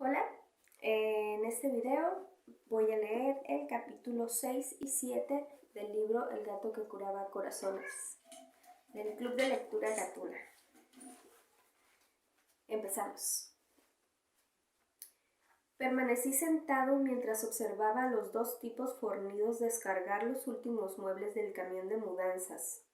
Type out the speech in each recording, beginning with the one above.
Hola, en este video voy a leer el capítulo 6 y 7 del libro El gato que curaba corazones, del Club de Lectura Gatuna. Empezamos. Permanecí sentado mientras observaba a los dos tipos fornidos descargar los últimos muebles del camión de mudanzas.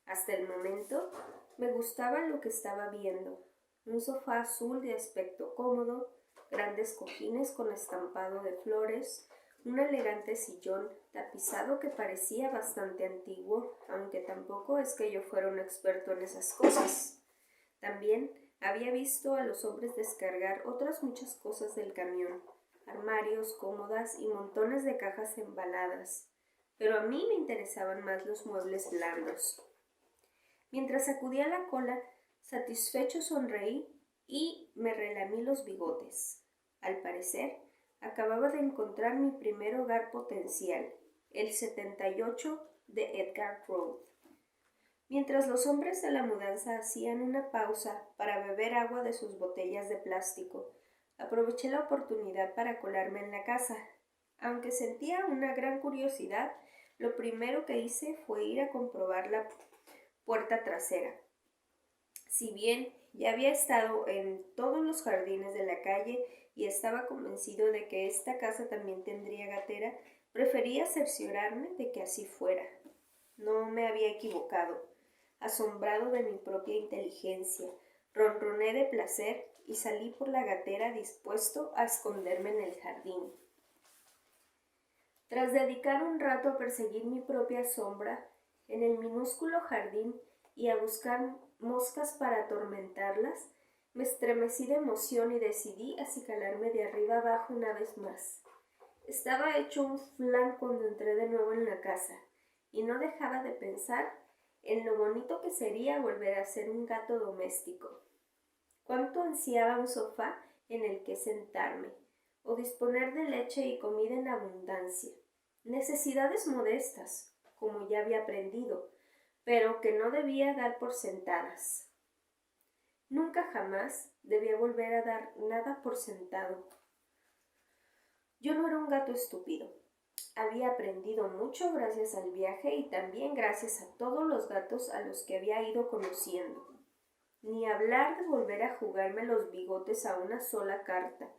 Hasta el momento me gustaba lo que estaba viendo: un sofá azul de aspecto cómodo, grandes cojines con estampado de flores, un elegante sillón tapizado que parecía bastante antiguo, aunque tampoco es que yo fuera un experto en esas cosas. También había visto a los hombres descargar otras muchas cosas del camión: armarios, cómodas y montones de cajas embaladas, pero a mí me interesaban más los muebles blandos. Mientras sacudía la cola, satisfecho sonreí y me relamí los bigotes. Al parecer, acababa de encontrar mi primer hogar potencial, el 78 de Edgar Road. Mientras los hombres de la mudanza hacían una pausa para beber agua de sus botellas de plástico, aproveché la oportunidad para colarme en la casa. Aunque sentía una gran curiosidad, lo primero que hice fue ir a comprobar la puerta trasera. Si bien ya había estado en todos los jardines de la calle y estaba convencido de que esta casa también tendría gatera, prefería cerciorarme de que así fuera. No me había equivocado. Asombrado de mi propia inteligencia, ronroné de placer y salí por la gatera dispuesto a esconderme en el jardín. Tras dedicar un rato a perseguir mi propia sombra en el minúsculo jardín y a buscar moscas para atormentarlas, me estremecí de emoción y decidí acicalarme de arriba abajo una vez más. Estaba hecho un flan cuando entré de nuevo en la casa, y no dejaba de pensar en lo bonito que sería volver a ser un gato doméstico. Cuánto ansiaba un sofá en el que sentarme, o disponer de leche y comida en abundancia. Necesidades modestas, como ya había aprendido, pero que no debía dar por sentadas. Nunca jamás debía volver a dar nada por sentado. Yo no era un gato estúpido. Había aprendido mucho gracias al viaje y también gracias a todos los gatos a los que había ido conociendo. Ni hablar de volver a jugarme los bigotes a una sola carta.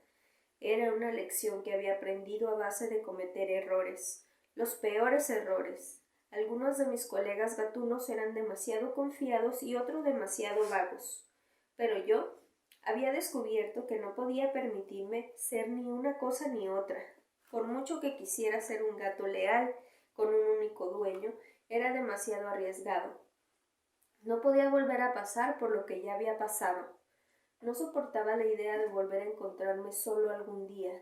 Era una lección que había aprendido a base de cometer errores, los peores errores. Algunos de mis colegas gatunos eran demasiado confiados y otros demasiado vagos, pero yo había descubierto que no podía permitirme ser ni una cosa ni otra. Por mucho que quisiera ser un gato leal con un único dueño, era demasiado arriesgado. No podía volver a pasar por lo que ya había pasado. No soportaba la idea de volver a encontrarme solo algún día.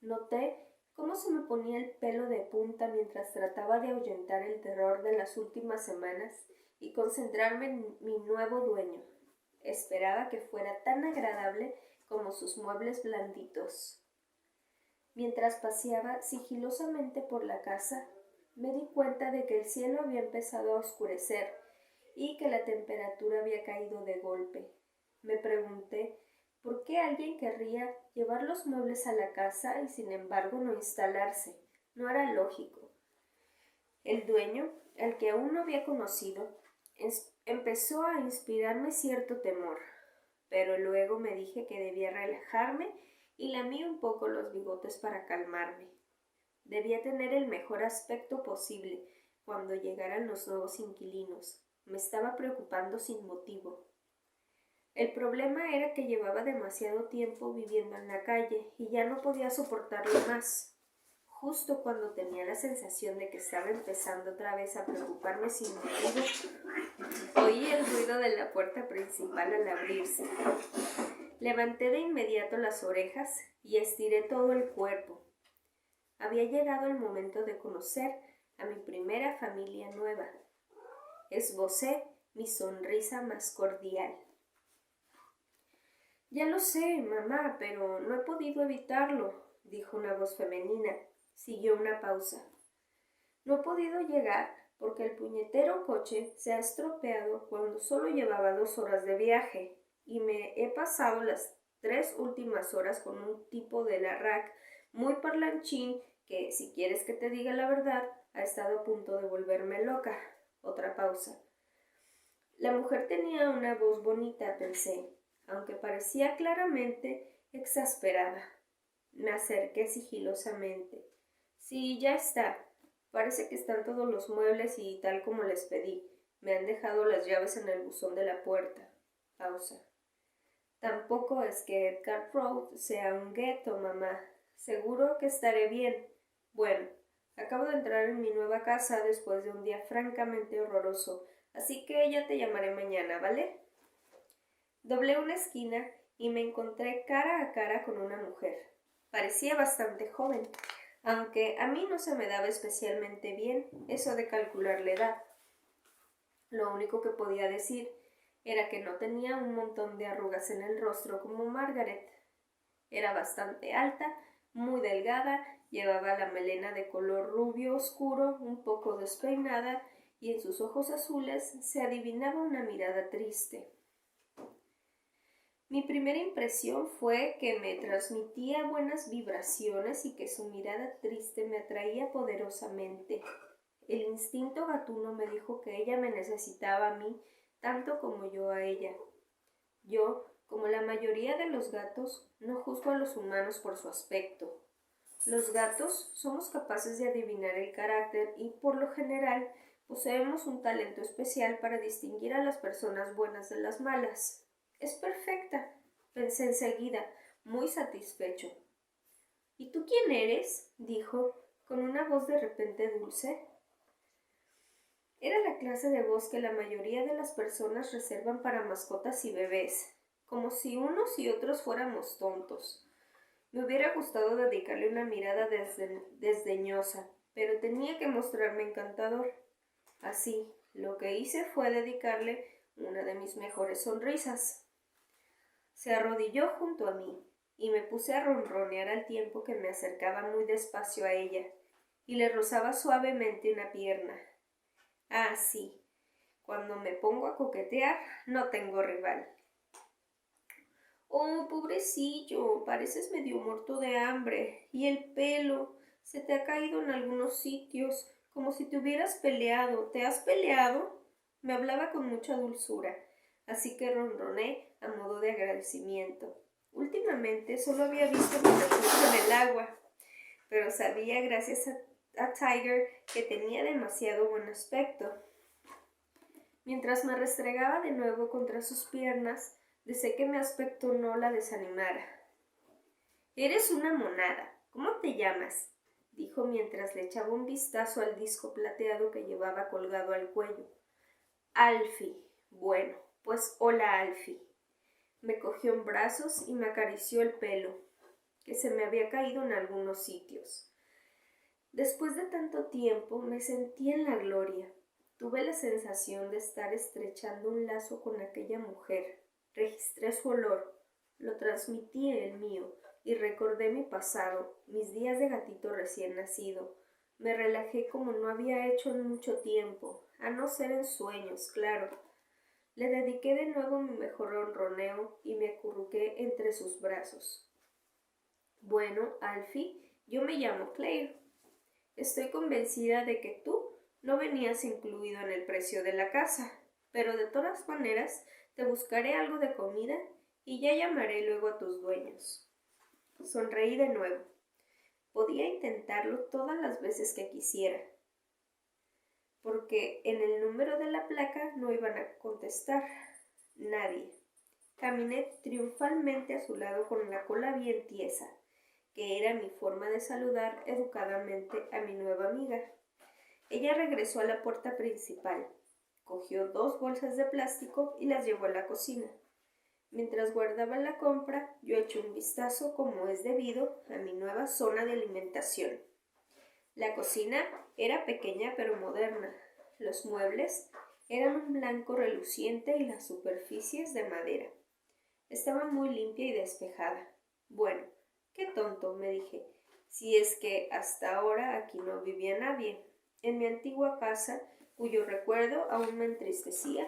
Noté cómo se me ponía el pelo de punta mientras trataba de ahuyentar el terror de las últimas semanas y concentrarme en mi nuevo dueño. Esperaba que fuera tan agradable como sus muebles blanditos. Mientras paseaba sigilosamente por la casa, me di cuenta de que el cielo había empezado a oscurecer y que la temperatura había caído de golpe. Me pregunté por qué alguien querría llevar los muebles a la casa y sin embargo no instalarse. No era lógico. El dueño, al que aún no había conocido, empezó a inspirarme cierto temor, pero luego me dije que debía relajarme y lamí un poco los bigotes para calmarme. Debía tener el mejor aspecto posible cuando llegaran los nuevos inquilinos. Me estaba preocupando sin motivo. El problema era que llevaba demasiado tiempo viviendo en la calle y ya no podía soportarlo más. Justo cuando tenía la sensación de que estaba empezando otra vez a preocuparme sin motivo, oí el ruido de la puerta principal al abrirse. Levanté de inmediato las orejas y estiré todo el cuerpo. Había llegado el momento de conocer a mi primera familia nueva. Esbocé mi sonrisa más cordial. «Ya lo sé, mamá, pero no he podido evitarlo», dijo una voz femenina. Siguió una pausa. «No he podido llegar porque el puñetero coche se ha estropeado cuando solo llevaba 2 horas de viaje y me he pasado las 3 últimas horas con un tipo de la RAC muy parlanchín que, si quieres que te diga la verdad, ha estado a punto de volverme loca. Otra pausa. La mujer tenía una voz bonita, pensé, aunque parecía claramente exasperada. Me acerqué sigilosamente. Sí, ya está. Parece que están todos los muebles y tal como les pedí. Me han dejado las llaves en el buzón de la puerta. Pausa. Tampoco es que Edgar Road sea un gueto, mamá. Seguro que estaré bien. Bueno, acabo de entrar en mi nueva casa después de un día francamente horroroso, así que ya te llamaré mañana, ¿vale? Doblé una esquina y me encontré cara a cara con una mujer. Parecía bastante joven, aunque a mí no se me daba especialmente bien eso de calcular la edad. Lo único que podía decir era que no tenía un montón de arrugas en el rostro como Margaret. Era bastante alta, muy delgada, llevaba la melena de color rubio oscuro, un poco despeinada, y en sus ojos azules se adivinaba una mirada triste. Mi primera impresión fue que me transmitía buenas vibraciones y que su mirada triste me atraía poderosamente. El instinto gatuno me dijo que ella me necesitaba a mí tanto como yo a ella. Yo, como la mayoría de los gatos, no juzgo a los humanos por su aspecto. Los gatos somos capaces de adivinar el carácter y, por lo general, poseemos un talento especial para distinguir a las personas buenas de las malas. Es perfecta, pensé enseguida, muy satisfecho. ¿Y tú quién eres?, dijo, con una voz de repente dulce. Era la clase de voz que la mayoría de las personas reservan para mascotas y bebés, como si unos y otros fuéramos tontos. Me hubiera gustado dedicarle una mirada desdeñosa, pero tenía que mostrarme encantador. Así, lo que hice fue dedicarle una de mis mejores sonrisas. Se arrodilló junto a mí y me puse a ronronear al tiempo que me acercaba muy despacio a ella y le rozaba suavemente una pierna. Ah, sí, cuando me pongo a coquetear no tengo rival. Oh, pobrecillo, pareces medio muerto de hambre. Y el pelo se te ha caído en algunos sitios, como si te hubieras peleado. ¿Te has peleado? Me hablaba con mucha dulzura, así que ronroné a modo de agradecimiento. Últimamente solo había visto mi reflejo en el agua, pero sabía, gracias a Tiger, que tenía demasiado buen aspecto. Mientras me restregaba de nuevo contra sus piernas, deseé que mi aspecto no la desanimara. «Eres una monada. ¿Cómo te llamas?», dijo mientras le echaba un vistazo al disco plateado que llevaba colgado al cuello. «Alfie. Bueno, pues hola, Alfie». Me cogió en brazos y me acarició el pelo, que se me había caído en algunos sitios. Después de tanto tiempo me sentí en la gloria. Tuve la sensación de estar estrechando un lazo con aquella mujer. Registré su olor, lo transmití en el mío y recordé mi pasado, mis días de gatito recién nacido. Me relajé como no había hecho en mucho tiempo, a no ser en sueños, claro. Le dediqué de nuevo mi mejor ronroneo y me acurruqué entre sus brazos. «Bueno, Alfie, yo me llamo Claire. Estoy convencida de que tú no venías incluido en el precio de la casa, pero de todas maneras te buscaré algo de comida y ya llamaré luego a tus dueños». Sonreí de nuevo. Podía intentarlo todas las veces que quisiera, porque en el número de la placa no iban a contestar nadie. Caminé triunfalmente a su lado con la cola bien tiesa, que era mi forma de saludar educadamente a mi nueva amiga. Ella regresó a la puerta principal, cogió 2 bolsas de plástico y las llevó a la cocina. Mientras guardaba la compra, yo eché un vistazo, como es debido, a mi nueva zona de alimentación. La cocina era pequeña pero moderna. Los muebles eran un blanco reluciente y las superficies de madera. Estaba muy limpia y despejada. Bueno, qué tonto, me dije, si es que hasta ahora aquí no vivía nadie. En mi antigua casa, cuyo recuerdo aún me entristecía,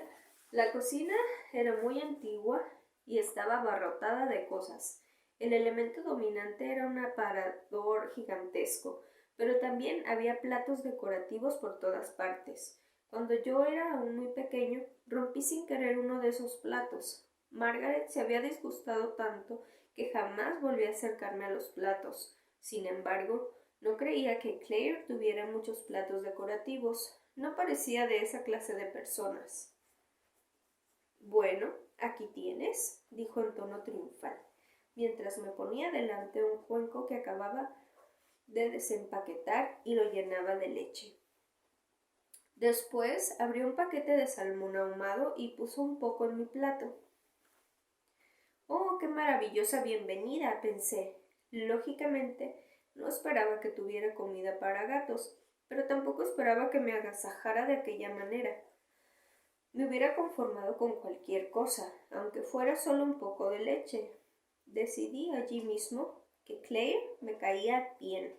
la cocina era muy antigua y estaba abarrotada de cosas. El elemento dominante era un aparador gigantesco, pero también había platos decorativos por todas partes. Cuando yo era aún muy pequeño, rompí sin querer uno de esos platos. Margaret se había disgustado tanto que jamás volví a acercarme a los platos. Sin embargo, no creía que Claire tuviera muchos platos decorativos. No parecía de esa clase de personas. «Bueno, aquí tienes», dijo en tono triunfal, mientras me ponía delante un cuenco que acababa de desempaquetar y lo llenaba de leche. Después abrió un paquete de salmón ahumado y puso un poco en mi plato. «¡Oh, qué maravillosa bienvenida!», pensé. Lógicamente, no esperaba que tuviera comida para gatos, pero tampoco esperaba que me agasajara de aquella manera. Me hubiera conformado con cualquier cosa, aunque fuera solo un poco de leche. Decidí allí mismo que Claire me caía bien.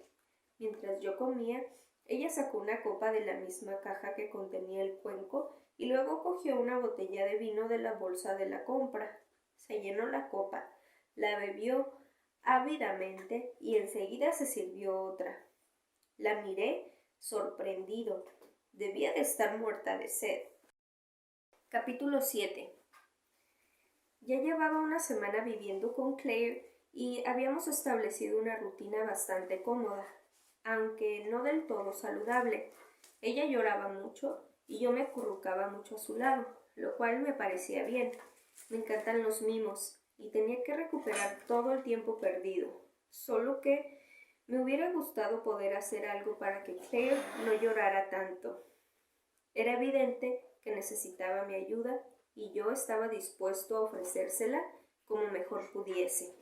Mientras yo comía, ella sacó una copa de la misma caja que contenía el cuenco y luego cogió una botella de vino de la bolsa de la compra. Se llenó la copa, la bebió ávidamente y enseguida se sirvió otra. La miré sorprendido. Debía de estar muerta de sed. Capítulo 7. Ya llevaba una semana viviendo con Claire y habíamos establecido una rutina bastante cómoda, aunque no del todo saludable. Ella lloraba mucho y yo me acurrucaba mucho a su lado, lo cual me parecía bien. Me encantan los mimos y tenía que recuperar todo el tiempo perdido, solo que me hubiera gustado poder hacer algo para que Claire no llorara tanto. Era evidente que necesitaba mi ayuda y yo estaba dispuesto a ofrecérsela como mejor pudiese.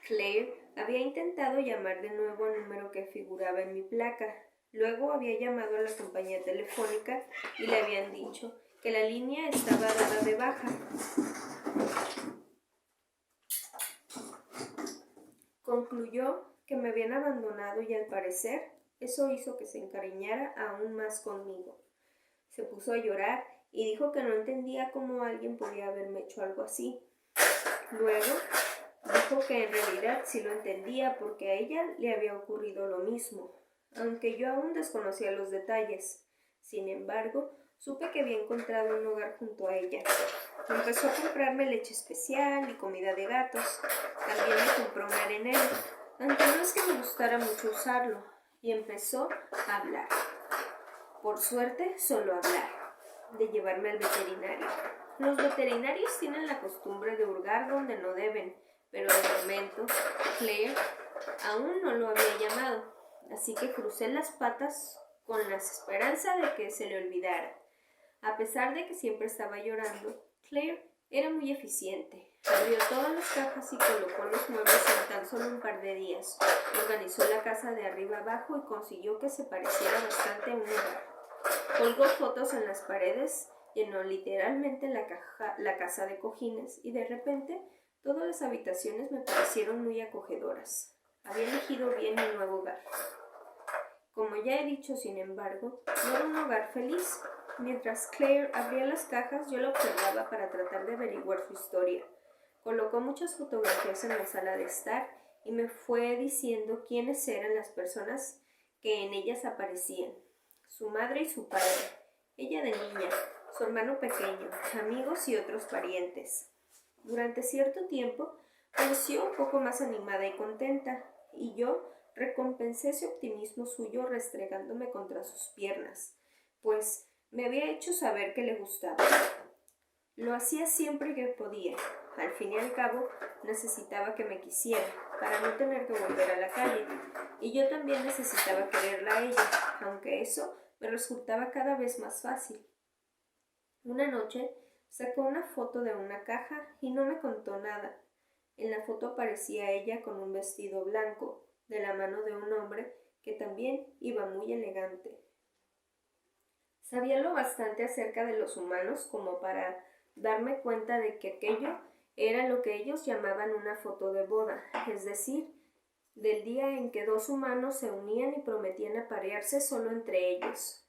Claire había intentado llamar de nuevo al número que figuraba en mi placa. Luego había llamado a la compañía telefónica y le habían dicho que la línea estaba dada de baja. Concluyó que me habían abandonado y al parecer eso hizo que se encariñara aún más conmigo. Se puso a llorar y dijo que no entendía cómo alguien podía haberme hecho algo así. Luego dijo que en realidad sí lo entendía porque a ella le había ocurrido lo mismo, aunque yo aún desconocía los detalles. Sin embargo, supe que había encontrado un hogar junto a ella. Empezó a comprarme leche especial y comida de gatos. También me compró un arenero, aunque no es que me gustara mucho usarlo, y empezó a hablar. Por suerte, solo hablar, de llevarme al veterinario. Los veterinarios tienen la costumbre de hurgar donde no deben, pero de momento Claire aún no lo había llamado, así que crucé las patas con la esperanza de que se le olvidara. A pesar de que siempre estaba llorando, Claire era muy eficiente. Abrió todas las cajas y colocó los muebles en tan solo un par de días. Organizó la casa de arriba abajo y consiguió que se pareciera bastante a un hogar. Colgó fotos en las paredes, llenó literalmente la casa de cojines y de repente todas las habitaciones me parecieron muy acogedoras. Había elegido bien mi nuevo hogar. Como ya he dicho, sin embargo, no era un hogar feliz. Mientras Claire abría las cajas, yo la observaba para tratar de averiguar su historia. Colocó muchas fotografías en la sala de estar y me fue diciendo quiénes eran las personas que en ellas aparecían. Su madre y su padre, ella de niña, su hermano pequeño, amigos y otros parientes. Durante cierto tiempo pareció un poco más animada y contenta, y yo recompensé ese optimismo suyo restregándome contra sus piernas, pues me había hecho saber que le gustaba. Lo hacía siempre que podía. Al fin y al cabo, necesitaba que me quisiera, para no tener que volver a la calle, y yo también necesitaba quererla a ella, aunque eso me resultaba cada vez más fácil. Una noche sacó una foto de una caja y no me contó nada. En la foto aparecía ella con un vestido blanco, de la mano de un hombre que también iba muy elegante. Sabía lo bastante acerca de los humanos como para darme cuenta de que aquello era lo que ellos llamaban una foto de boda, es decir, del día en que dos humanos se unían y prometían aparearse solo entre ellos.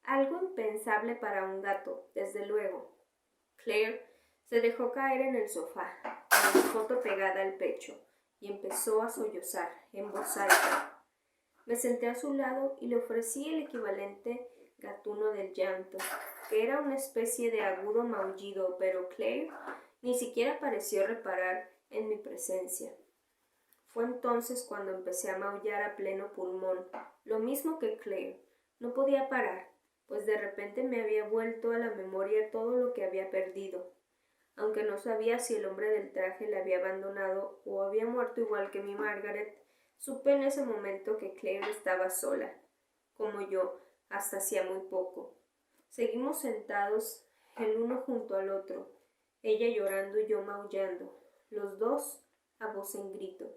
Algo impensable para un gato, desde luego. Claire Se dejó caer en el sofá, con la foto pegada al pecho, y empezó a sollozar en voz alta. Me senté a su lado y le ofrecí el equivalente gatuno del llanto, que era una especie de agudo maullido, pero Claire ni siquiera pareció reparar en mi presencia. Fue entonces cuando empecé a maullar a pleno pulmón, lo mismo que Claire. No podía parar, pues de repente me había vuelto a la memoria todo lo que había perdido. Aunque no sabía si el hombre del traje la había abandonado o había muerto igual que mi Margaret, supe en ese momento que Claire estaba sola, como yo, hasta hacía muy poco. Seguimos sentados, el uno junto al otro, ella llorando y yo maullando, los dos a voz en grito.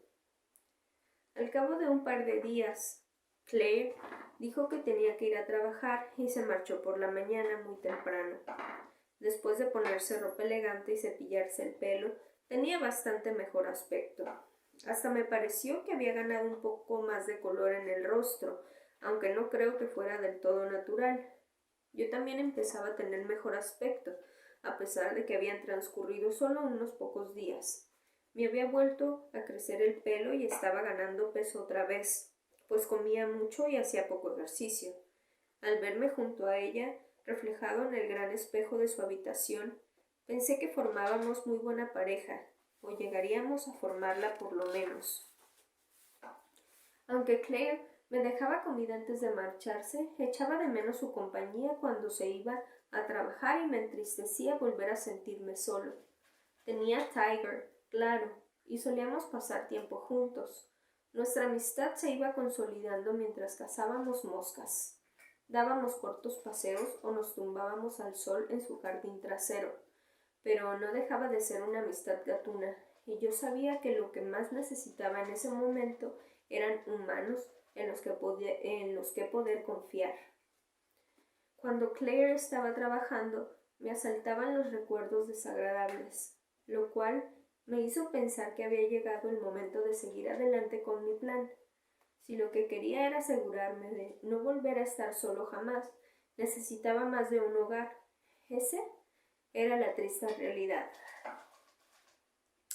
Al cabo de un par de días, Claire dijo que tenía que ir a trabajar y se marchó por la mañana muy temprano. Después de ponerse ropa elegante y cepillarse el pelo, tenía bastante mejor aspecto. Hasta me pareció que había ganado un poco más de color en el rostro, aunque no creo que fuera del todo natural. Yo también empezaba a tener mejor aspecto, a pesar de que habían transcurrido solo unos pocos días. Me había vuelto a crecer el pelo y estaba ganando peso otra vez, pues comía mucho y hacía poco ejercicio. Al verme junto a ella, reflejado en el gran espejo de su habitación, pensé que formábamos muy buena pareja, o llegaríamos a formarla por lo menos. Aunque Claire me dejaba comida antes de marcharse, echaba de menos su compañía cuando se iba a trabajar y me entristecía volver a sentirme solo. Tenía a Tiger, claro, y solíamos pasar tiempo juntos. Nuestra amistad se iba consolidando mientras cazábamos moscas. Dábamos cortos paseos o nos tumbábamos al sol en su jardín trasero, pero no dejaba de ser una amistad gatuna, y yo sabía que lo que más necesitaba en ese momento eran humanos en los que poder confiar. Cuando Claire estaba trabajando, me asaltaban los recuerdos desagradables, lo cual me hizo pensar que había llegado el momento de seguir adelante con mi plan. Si lo que quería era asegurarme de no volver a estar solo jamás, necesitaba más de un hogar. Ese era la triste realidad.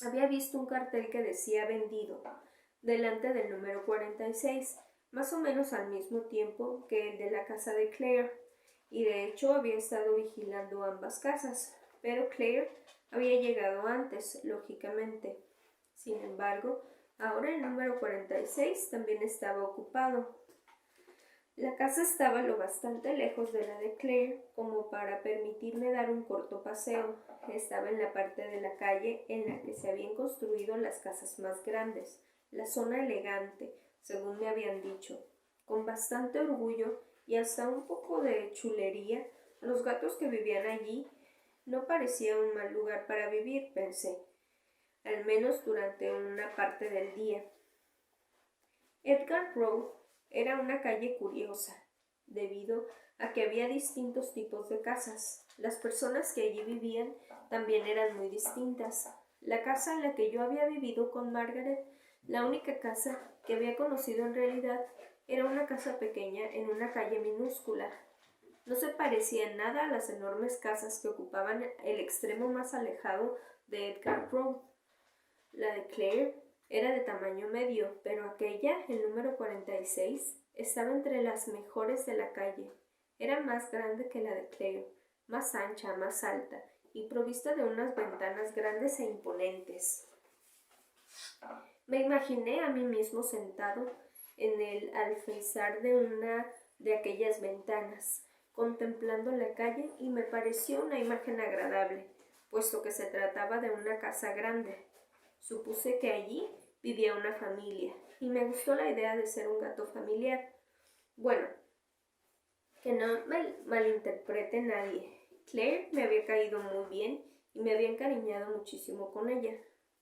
Había visto un cartel que decía vendido, delante del número 46, más o menos al mismo tiempo que el de la casa de Claire, y de hecho había estado vigilando ambas casas, pero Claire había llegado antes, lógicamente. Sin embargo, ahora el número 46 también estaba ocupado. La casa estaba lo bastante lejos de la de Claire como para permitirme dar un corto paseo. Estaba en la parte de la calle en la que se habían construido las casas más grandes, la zona elegante, según me habían dicho. Con bastante orgullo y hasta un poco de chulería, los gatos que vivían allí no parecía un mal lugar para vivir, pensé, al menos durante una parte del día. Edgar Road era una calle curiosa, debido a que había distintos tipos de casas. Las personas que allí vivían también eran muy distintas. La casa en la que yo había vivido con Margaret, la única casa que había conocido en realidad, era una casa pequeña en una calle minúscula. No se parecía en nada a las enormes casas que ocupaban el extremo más alejado de Edgar Road. La de Claire era de tamaño medio, pero aquella, el número 46, estaba entre las mejores de la calle. Era más grande que la de Claire, más ancha, más alta, y provista de unas ventanas grandes e imponentes. Me imaginé a mí mismo sentado en el alféizar de una de aquellas ventanas, contemplando la calle, y me pareció una imagen agradable, puesto que se trataba de una casa grande. Supuse que allí vivía una familia, y me gustó la idea de ser un gato familiar. Bueno, que no me malinterprete nadie. Claire me había caído muy bien y me había encariñado muchísimo con ella.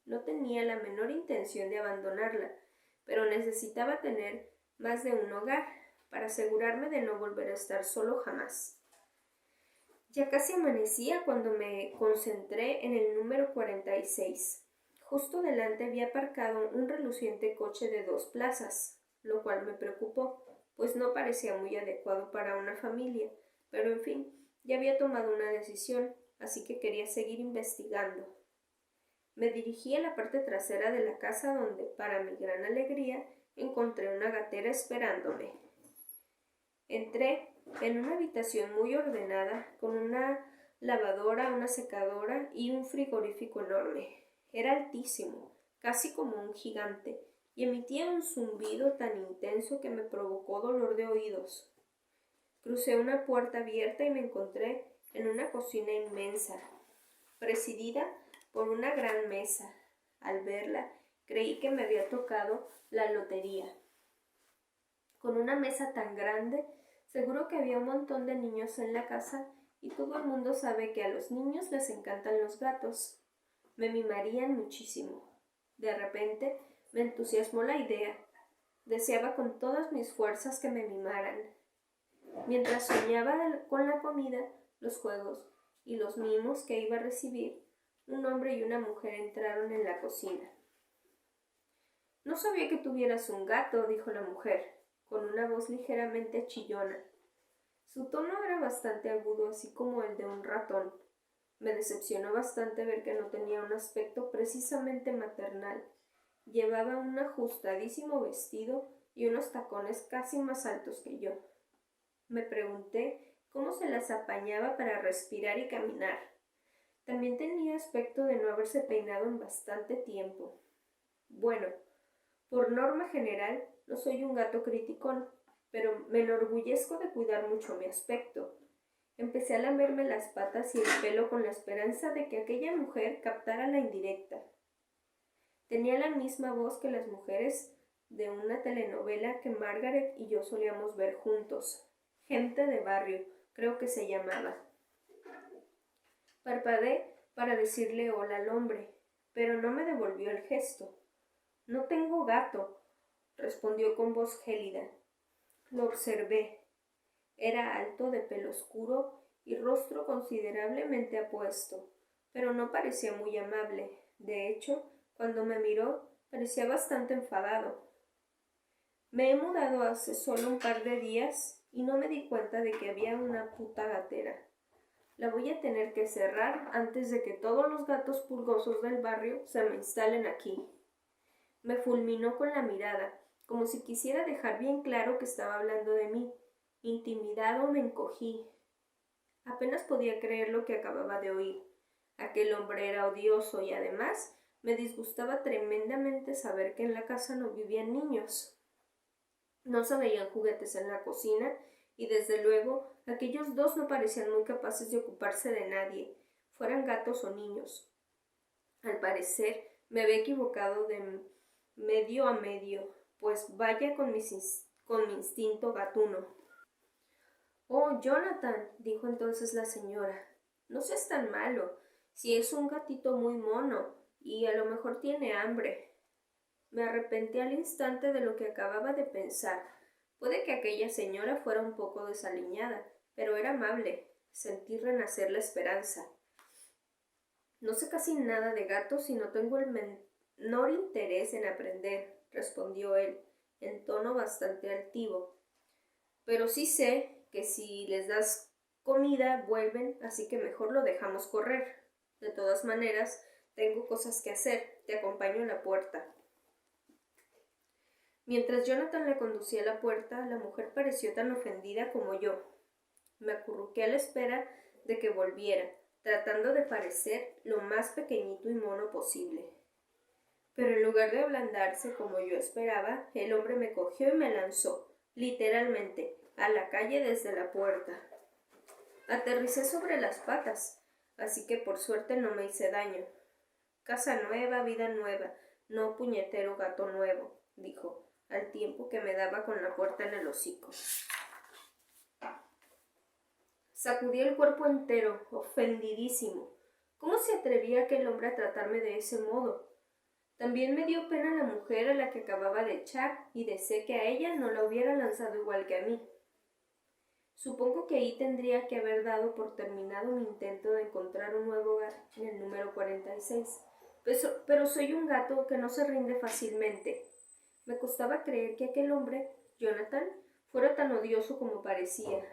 No tenía la menor intención de abandonarla, pero necesitaba tener más de un hogar para asegurarme de no volver a estar solo jamás. Ya casi amanecía cuando me concentré en el número 46. Justo delante había aparcado un reluciente coche de 2 plazas, lo cual me preocupó, pues no parecía muy adecuado para una familia, pero en fin, ya había tomado una decisión. así que quería seguir investigando. Me dirigí a la parte trasera de la casa donde, para mi gran alegría, encontré una gatera esperándome. Entré en una habitación muy ordenada, con una lavadora, una secadora y un frigorífico enorme. Era altísimo, casi como un gigante, y emitía un zumbido tan intenso que me provocó dolor de oídos. Crucé una puerta abierta y me encontré en una cocina inmensa, presidida por una gran mesa. Al verla, creí que me había tocado la lotería. Con una mesa tan grande, seguro que había un montón de niños en la casa y todo el mundo sabe que a los niños les encantan los gatos. Me mimarían muchísimo. De repente me entusiasmó la idea. Deseaba con todas mis fuerzas que me mimaran. Mientras soñaba con la comida, los juegos y los mimos que iba a recibir, un hombre y una mujer entraron en la cocina. «No sabía que tuvieras un gato», dijo la mujer, con una voz ligeramente chillona. Su tono era bastante agudo, así como el de un ratón. Me decepcionó bastante ver que no tenía un aspecto precisamente maternal. Llevaba un ajustadísimo vestido y unos tacones casi más altos que yo. Me pregunté cómo se las apañaba para respirar y caminar. También tenía aspecto de no haberse peinado en bastante tiempo. Bueno, por norma general, no soy un gato criticón, pero me enorgullezco de cuidar mucho mi aspecto. Empecé a lamerme las patas y el pelo con la esperanza de que aquella mujer captara la indirecta. Tenía la misma voz que las mujeres de una telenovela que Margaret y yo solíamos ver juntos. Gente de barrio, creo que se llamaba. Parpadeé para decirle hola al hombre, pero no me devolvió el gesto. «No tengo gato», respondió con voz gélida. Lo observé. Era alto, de pelo oscuro y rostro considerablemente apuesto, pero no parecía muy amable. De hecho, cuando me miró, parecía bastante enfadado. Me he mudado hace solo un par de días y no me di cuenta de que había una puta gatera. La voy a tener que cerrar antes de que todos los gatos pulgosos del barrio se me instalen aquí. Me fulminó con la mirada, como si quisiera dejar bien claro que estaba hablando de mí. Intimidado me encogí. Apenas podía creer lo que acababa de oír. Aquel hombre era odioso y además me disgustaba tremendamente saber que en la casa no vivían niños. No se veían juguetes en la cocina y desde luego aquellos dos no parecían muy capaces de ocuparse de nadie, fueran gatos o niños. Al parecer me había equivocado de medio a medio, pues vaya con mi instinto gatuno. «Oh, Jonathan», dijo entonces la señora, «no seas tan malo, si es un gatito muy mono y a lo mejor tiene hambre». Me arrepentí al instante de lo que acababa de pensar. Puede que aquella señora fuera un poco desaliñada, pero era amable. Sentí renacer la esperanza. «No sé casi nada de gatos y no tengo el menor interés en aprender», respondió él, en tono bastante altivo. «Pero sí sé que si les das comida vuelven, así que mejor lo dejamos correr. De todas maneras, tengo cosas que hacer. Te acompaño a la puerta». Mientras Jonathan la conducía a la puerta, la mujer pareció tan ofendida como yo. Me acurruqué a la espera de que volviera, tratando de parecer lo más pequeñito y mono posible. Pero en lugar de ablandarse como yo esperaba, el hombre me cogió y me lanzó, literalmente, a la calle desde la puerta. Aterricé sobre las patas, así que por suerte no me hice daño. «Casa nueva, vida nueva, no puñetero gato nuevo», dijo, al tiempo que me daba con la puerta en el hocico. Sacudí el cuerpo entero, ofendidísimo. ¿Cómo se atrevía aquel hombre a tratarme de ese modo? También me dio pena la mujer a la que acababa de echar y deseé que a ella no la hubiera lanzado igual que a mí. Supongo que ahí tendría que haber dado por terminado mi intento de encontrar un nuevo hogar en el número 46. Pero soy un gato que no se rinde fácilmente. Me costaba creer que aquel hombre, Jonathan, fuera tan odioso como parecía.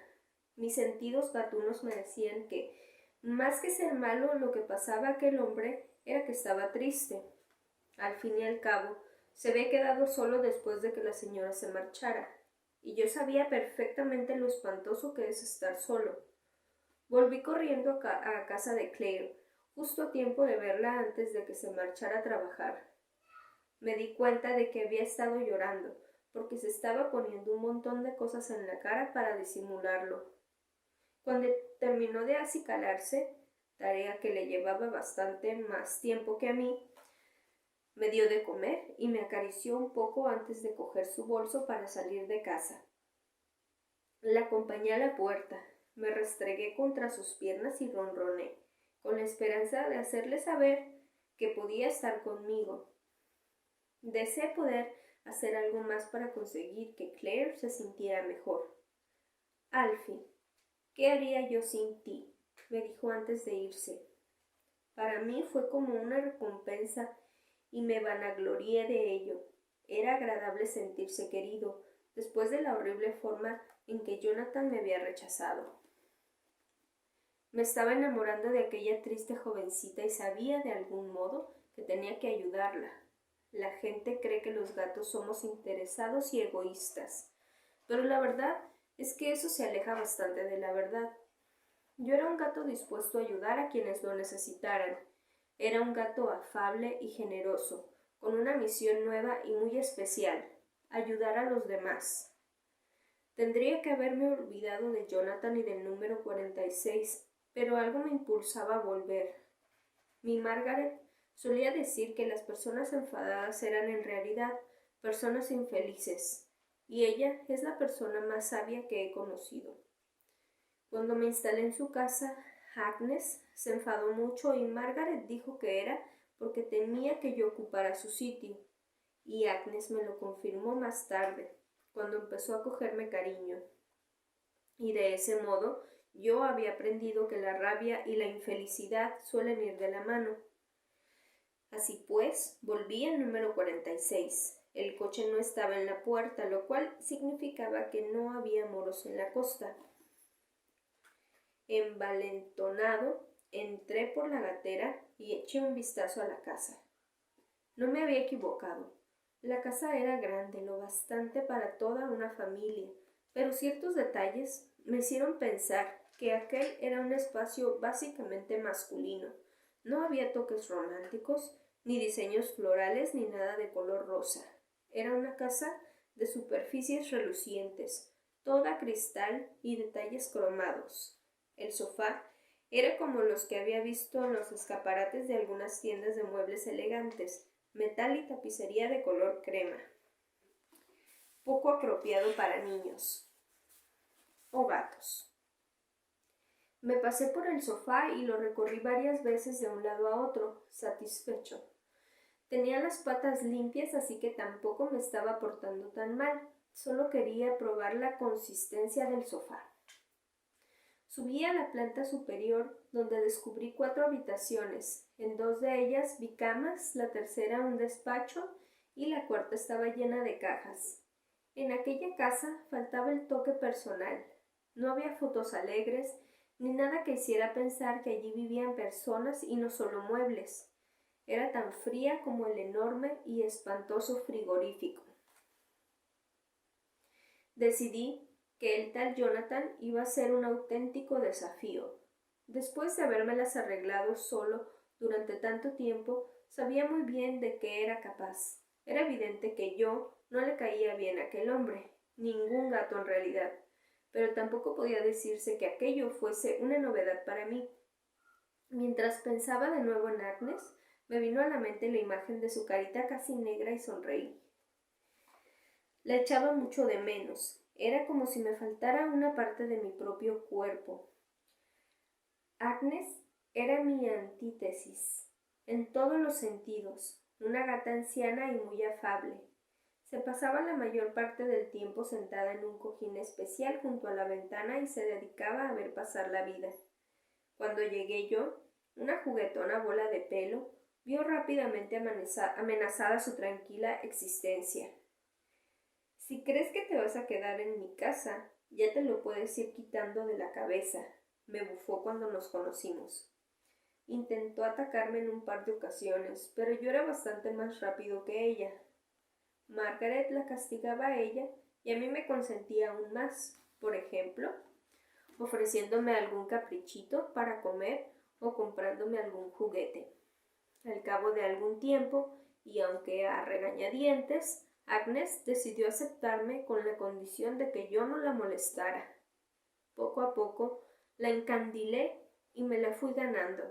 Mis sentidos gatunos me decían que Más que ser malo, lo que pasaba a aquel hombre era que estaba triste. Al fin y al cabo, se había quedado solo después de que la señora se marchara, y yo sabía perfectamente lo espantoso que es estar solo. Volví corriendo a casa de Claire, justo a tiempo de verla antes de que se marchara a trabajar. Me di cuenta de que había estado llorando, porque se estaba poniendo un montón de cosas en la cara para disimularlo. Cuando terminó de acicalarse, tarea que le llevaba bastante más tiempo que a mí, me dio de comer y me acarició un poco antes de coger su bolso para salir de casa. La acompañé a la puerta, me restregué contra sus piernas y ronroné, con la esperanza de hacerle saber que podía estar conmigo. Deseé poder hacer algo más para conseguir que Claire se sintiera mejor. Alfie, ¿qué haría yo sin ti?, me dijo antes de irse. Para mí fue como una recompensa y me vanaglorié de ello. Era agradable sentirse querido, después de la horrible forma en que Jonathan me había rechazado. Me estaba enamorando de aquella triste jovencita y sabía de algún modo que tenía que ayudarla. La gente cree que los gatos somos interesados y egoístas, pero la verdad es que eso se aleja bastante de la verdad. Yo era un gato dispuesto a ayudar a quienes lo necesitaran. Era un gato afable y generoso, con una misión nueva y muy especial: ayudar a los demás. Tendría que haberme olvidado de Jonathan y del número 46, pero algo me impulsaba a volver. Mi Margaret solía decir que las personas enfadadas eran en realidad personas infelices, y ella es la persona más sabia que he conocido. Cuando me instalé en su casa, Agnes se enfadó mucho y Margaret dijo que era porque temía que yo ocupara su sitio, y Agnes me lo confirmó más tarde, cuando empezó a cogerme cariño. Y de ese modo yo había aprendido que la rabia y la infelicidad suelen ir de la mano. Así pues, volví al número 46. El coche no estaba en la puerta, lo cual significaba que no había moros en la costa. Envalentonado, entré por la gatera y eché un vistazo a la casa. No me había equivocado. La casa era grande, lo bastante para toda una familia, pero ciertos detalles me hicieron pensar que aquel era un espacio básicamente masculino. No había toques románticos, ni diseños florales, ni nada de color rosa. Era una casa de superficies relucientes, toda cristal y detalles cromados. El sofá era como los que había visto en los escaparates de algunas tiendas de muebles elegantes, metal y tapicería de color crema, poco apropiado para niños o gatos. Me pasé por el sofá y lo recorrí varias veces de un lado a otro, satisfecho. Tenía las patas limpias, así que tampoco me estaba portando tan mal. Solo quería probar la consistencia del sofá. Subí a la planta superior, donde descubrí 4 habitaciones. En 2 de ellas vi camas, la tercera un despacho y la cuarta estaba llena de cajas. En aquella casa faltaba el toque personal. No había fotos alegres, ni nada que hiciera pensar que allí vivían personas y no solo muebles. Era tan fría como el enorme y espantoso frigorífico. Decidí que el tal Jonathan iba a ser un auténtico desafío. Después de habérmelas arreglado solo durante tanto tiempo, sabía muy bien de qué era capaz. Era evidente que yo no le caía bien a aquel hombre, ningún gato en realidad, pero tampoco podía decirse que aquello fuese una novedad para mí. Mientras pensaba de nuevo en Agnes, me vino a la mente la imagen de su carita casi negra y sonreí. La echaba mucho de menos. Era como si me faltara una parte de mi propio cuerpo. Agnes era mi antítesis, en todos los sentidos, una gata anciana y muy afable. Se pasaba la mayor parte del tiempo sentada en un cojín especial junto a la ventana y se dedicaba a ver pasar la vida. Cuando llegué yo, una juguetona bola de pelo vio rápidamente amenazada su tranquila existencia. Si crees que te vas a quedar en mi casa, ya te lo puedes ir quitando de la cabeza, me bufó cuando nos conocimos. Intentó atacarme en un par de ocasiones, pero yo era bastante más rápido que ella. Margaret la castigaba a ella y a mí me consentía aún más, por ejemplo, ofreciéndome algún caprichito para comer o comprándome algún juguete. Al cabo de algún tiempo, y aunque a regañadientes, Agnes decidió aceptarme con la condición de que yo no la molestara. Poco a poco la encandilé y me la fui ganando.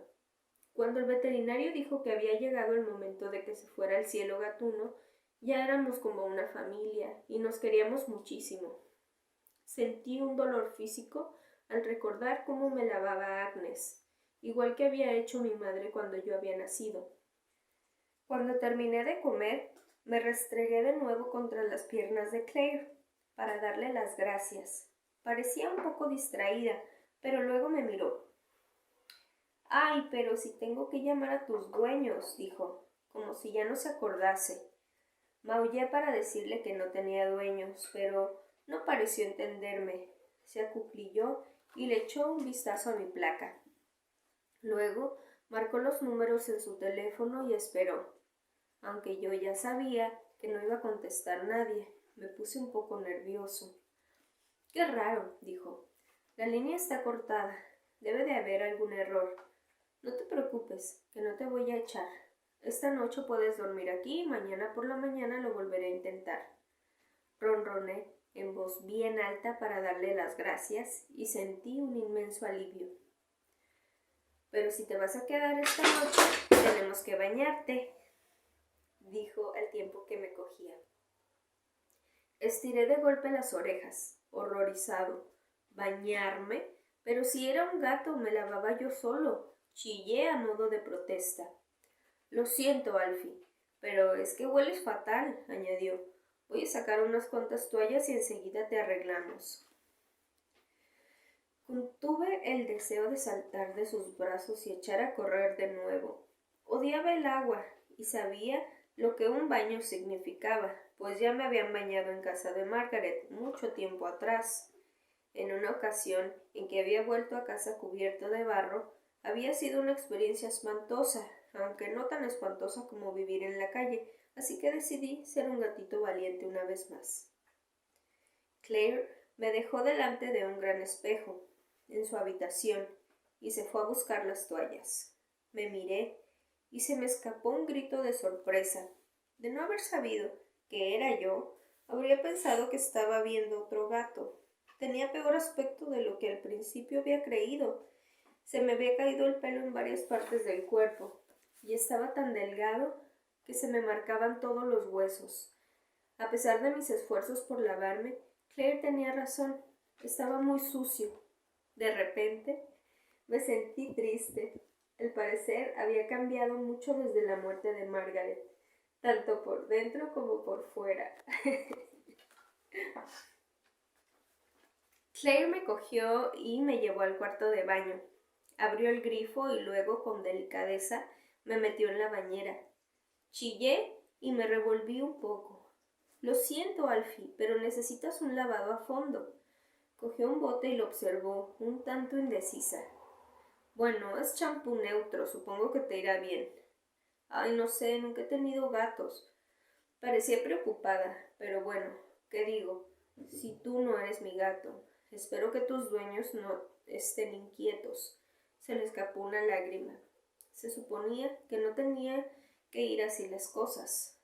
Cuando el veterinario dijo que había llegado el momento de que se fuera al cielo Gatuno, ya éramos como una familia y nos queríamos muchísimo. Sentí un dolor físico al recordar cómo me lavaba Agnes, igual que había hecho mi madre cuando yo había nacido. Cuando terminé de comer, me restregué de nuevo contra las piernas de Claire para darle las gracias. Parecía un poco distraída, pero luego me miró. «Ay, pero si tengo que llamar a tus dueños», dijo, como si ya no se acordase. Maullé para decirle que no tenía dueños, pero no pareció entenderme. Se acuclilló y le echó un vistazo a mi placa. Luego marcó los números en su teléfono y esperó. Aunque yo ya sabía que no iba a contestar nadie, me puse un poco nervioso. «Qué raro», dijo. «La línea está cortada. Debe de haber algún error. No te preocupes, que no te voy a echar. Esta noche puedes dormir aquí y mañana por la mañana lo volveré a intentar». Ronroné en voz bien alta para darle las gracias y sentí un inmenso alivio. «Pero si te vas a quedar esta noche, tenemos que bañarte», dijo al tiempo que me cogía. Estiré de golpe las orejas, horrorizado. ¿Bañarme? Pero si era un gato, me lavaba yo solo. Chillé a modo de protesta. «Lo siento, Alfie, pero es que hueles fatal», añadió. «Voy a sacar unas cuantas toallas y enseguida te arreglamos». Contuve el deseo de saltar de sus brazos y echar a correr de nuevo. Odiaba el agua y sabía lo que un baño significaba, pues ya me habían bañado en casa de Margaret mucho tiempo atrás. En una ocasión en que había vuelto a casa cubierto de barro, había sido una experiencia espantosa, aunque no tan espantosa como vivir en la calle, así que decidí ser un gatito valiente una vez más. Claire me dejó delante de un gran espejo, en su habitación, y se fue a buscar las toallas. Me miré y se me escapó un grito de sorpresa. De no haber sabido que era yo, habría pensado que estaba viendo otro gato. Tenía peor aspecto de lo que al principio había creído. Se me había caído el pelo en varias partes del cuerpo, y estaba tan delgado que se me marcaban todos los huesos. A pesar de mis esfuerzos por lavarme, Claire tenía razón. Estaba muy sucio. De repente me sentí triste. Al parecer había cambiado mucho desde la muerte de Margaret, tanto por dentro como por fuera. Claire me cogió y me llevó al cuarto de baño. Abrió el grifo y luego, con delicadeza, me metió en la bañera. Chillé y me revolví un poco. «Lo siento, Alfie, pero necesitas un lavado a fondo». Cogió un bote y lo observó, un tanto indecisa. «Bueno, es champú neutro, supongo que te irá bien». «Ay, no sé, nunca he tenido gatos». Parecía preocupada, pero bueno, ¿qué digo? Si tú no eres mi gato, espero que tus dueños no estén inquietos. Se le escapó una lágrima. Se suponía que no tenía que ir así las cosas.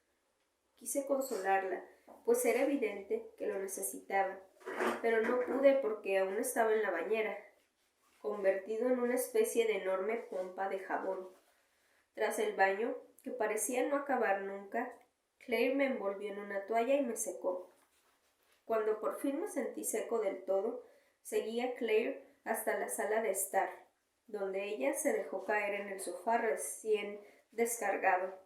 Quise consolarla, pues era evidente que lo necesitaba, pero no pude porque aún estaba en la bañera, convertido en una especie de enorme pompa de jabón. Tras el baño, que parecía no acabar nunca, Claire me envolvió en una toalla y me secó. Cuando por fin me sentí seco del todo, seguí a Claire hasta la sala de estar, donde ella se dejó caer en el sofá recién descargado.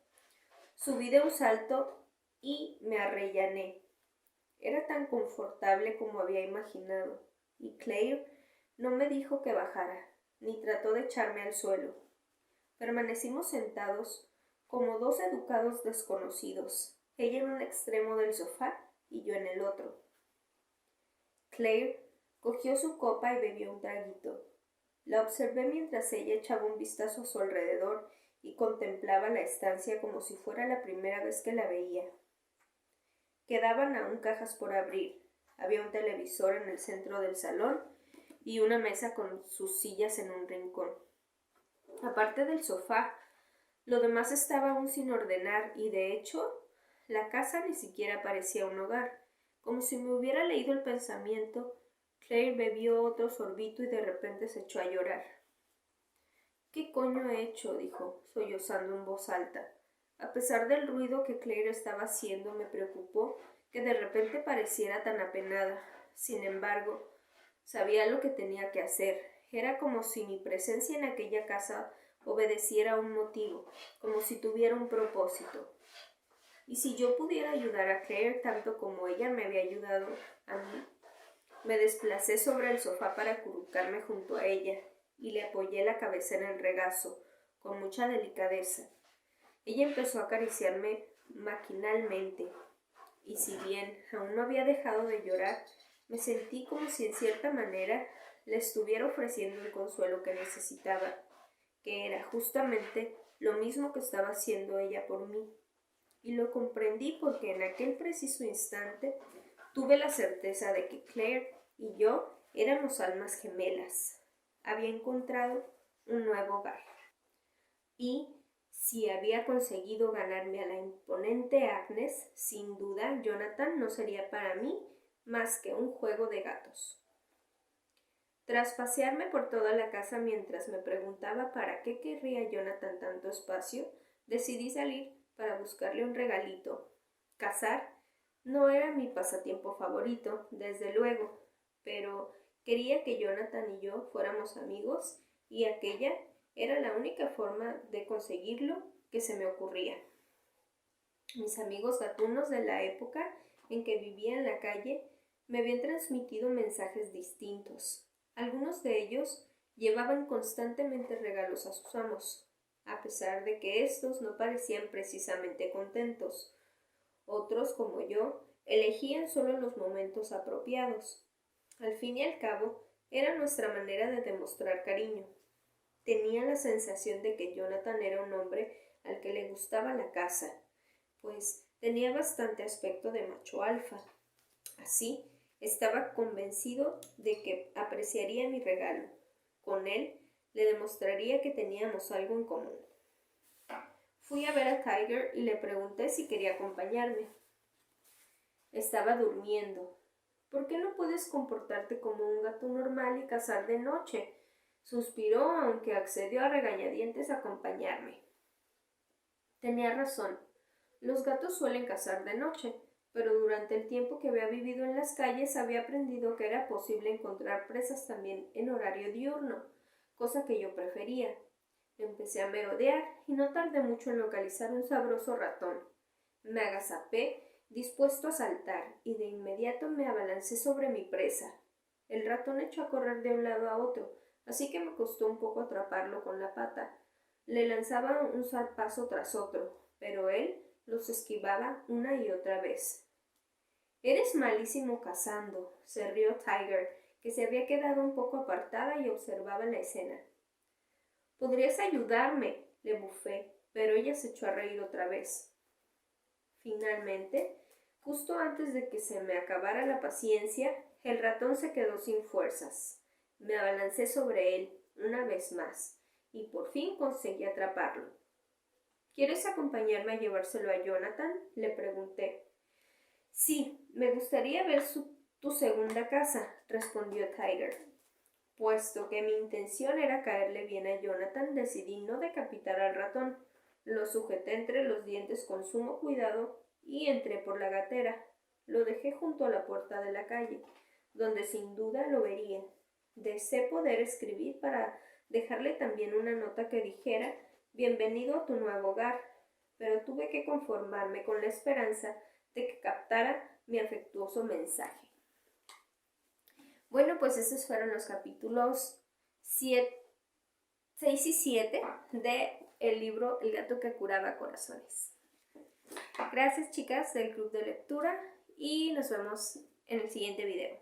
Subí de un salto y me arrellané. Era tan confortable como había imaginado, y Claire no me dijo que bajara, ni trató de echarme al suelo. Permanecimos sentados como dos educados desconocidos, ella en un extremo del sofá y yo en el otro. Claire cogió su copa y bebió un traguito. La observé mientras ella echaba un vistazo a su alrededor y contemplaba la estancia como si fuera la primera vez que la veía. Quedaban aún cajas por abrir. Había un televisor en el centro del salón y una mesa con sus sillas en un rincón. Aparte del sofá, lo demás estaba aún sin ordenar y, de hecho, la casa ni siquiera parecía un hogar. Como si me hubiera leído el pensamiento, Claire bebió otro sorbito y de repente se echó a llorar. «¿Qué coño he hecho?», dijo, sollozando en voz alta. A pesar del ruido que Claire estaba haciendo, me preocupó que de repente pareciera tan apenada. Sin embargo, sabía lo que tenía que hacer. Era como si mi presencia en aquella casa obedeciera a un motivo, como si tuviera un propósito. Y si yo pudiera ayudar a Claire tanto como ella me había ayudado a mí. Me desplacé sobre el sofá para acurrucarme junto a ella y le apoyé la cabeza en el regazo, con mucha delicadeza. Ella empezó a acariciarme maquinalmente, y si bien aún no había dejado de llorar, me sentí como si en cierta manera le estuviera ofreciendo el consuelo que necesitaba, que era justamente lo mismo que estaba haciendo ella por mí. Y lo comprendí porque en aquel preciso instante tuve la certeza de que Claire y yo éramos almas gemelas. Había encontrado un nuevo hogar. Y si había conseguido ganarme a la imponente Agnes, sin duda Jonathan no sería para mí más que un juego de gatos. Tras pasearme por toda la casa mientras me preguntaba para qué querría Jonathan tanto espacio, decidí salir para buscarle un regalito. Cazar no era mi pasatiempo favorito, desde luego, pero quería que Jonathan y yo fuéramos amigos y aquella era la única forma de conseguirlo que se me ocurría. Mis amigos gatunos de la época en que vivía en la calle me habían transmitido mensajes distintos. Algunos de ellos llevaban constantemente regalos a sus amos, a pesar de que éstos no parecían precisamente contentos. Otros, como yo, elegían solo los momentos apropiados. Al fin y al cabo, era nuestra manera de demostrar cariño. Tenía la sensación de que Jonathan era un hombre al que le gustaba la caza, pues tenía bastante aspecto de macho alfa. Así, estaba convencido de que apreciaría mi regalo. Con él, le demostraría que teníamos algo en común. Fui a ver a Tiger y le pregunté si quería acompañarme. Estaba durmiendo. «¿Por qué no puedes comportarte como un gato normal y cazar de noche?», suspiró, aunque accedió a regañadientes a acompañarme. Tenía razón. Los gatos suelen cazar de noche, pero durante el tiempo que había vivido en las calles había aprendido que era posible encontrar presas también en horario diurno, cosa que yo prefería. Empecé a merodear y no tardé mucho en localizar un sabroso ratón. Me agazapé, dispuesto a saltar, y de inmediato me abalancé sobre mi presa. El ratón echó a correr de un lado a otro, así que me costó un poco atraparlo con la pata. Le lanzaba un zarpazo tras otro, pero él los esquivaba una y otra vez. «Eres malísimo cazando», se rió Tiger, que se había quedado un poco apartada y observaba la escena. «Podrías ayudarme», le bufé, pero ella se echó a reír otra vez. Finalmente, justo antes de que se me acabara la paciencia, el ratón se quedó sin fuerzas. Me abalancé sobre él, una vez más, y por fin conseguí atraparlo. «¿Quieres acompañarme a llevárselo a Jonathan?», le pregunté. «Sí, me gustaría ver tu segunda casa», respondió Tiger. Puesto que mi intención era caerle bien a Jonathan, decidí no decapitar al ratón. Lo sujeté entre los dientes con sumo cuidado y entré por la gatera. Lo dejé junto a la puerta de la calle, donde sin duda lo vería. Deseé poder escribir para dejarle también una nota que dijera «Bienvenido a tu nuevo hogar», pero tuve que conformarme con la esperanza de que captara mi afectuoso mensaje. Bueno, pues esos fueron los capítulos 6 y 7 del libro El gato que curaba corazones. Gracias, chicas del club de lectura, y nos vemos en el siguiente video.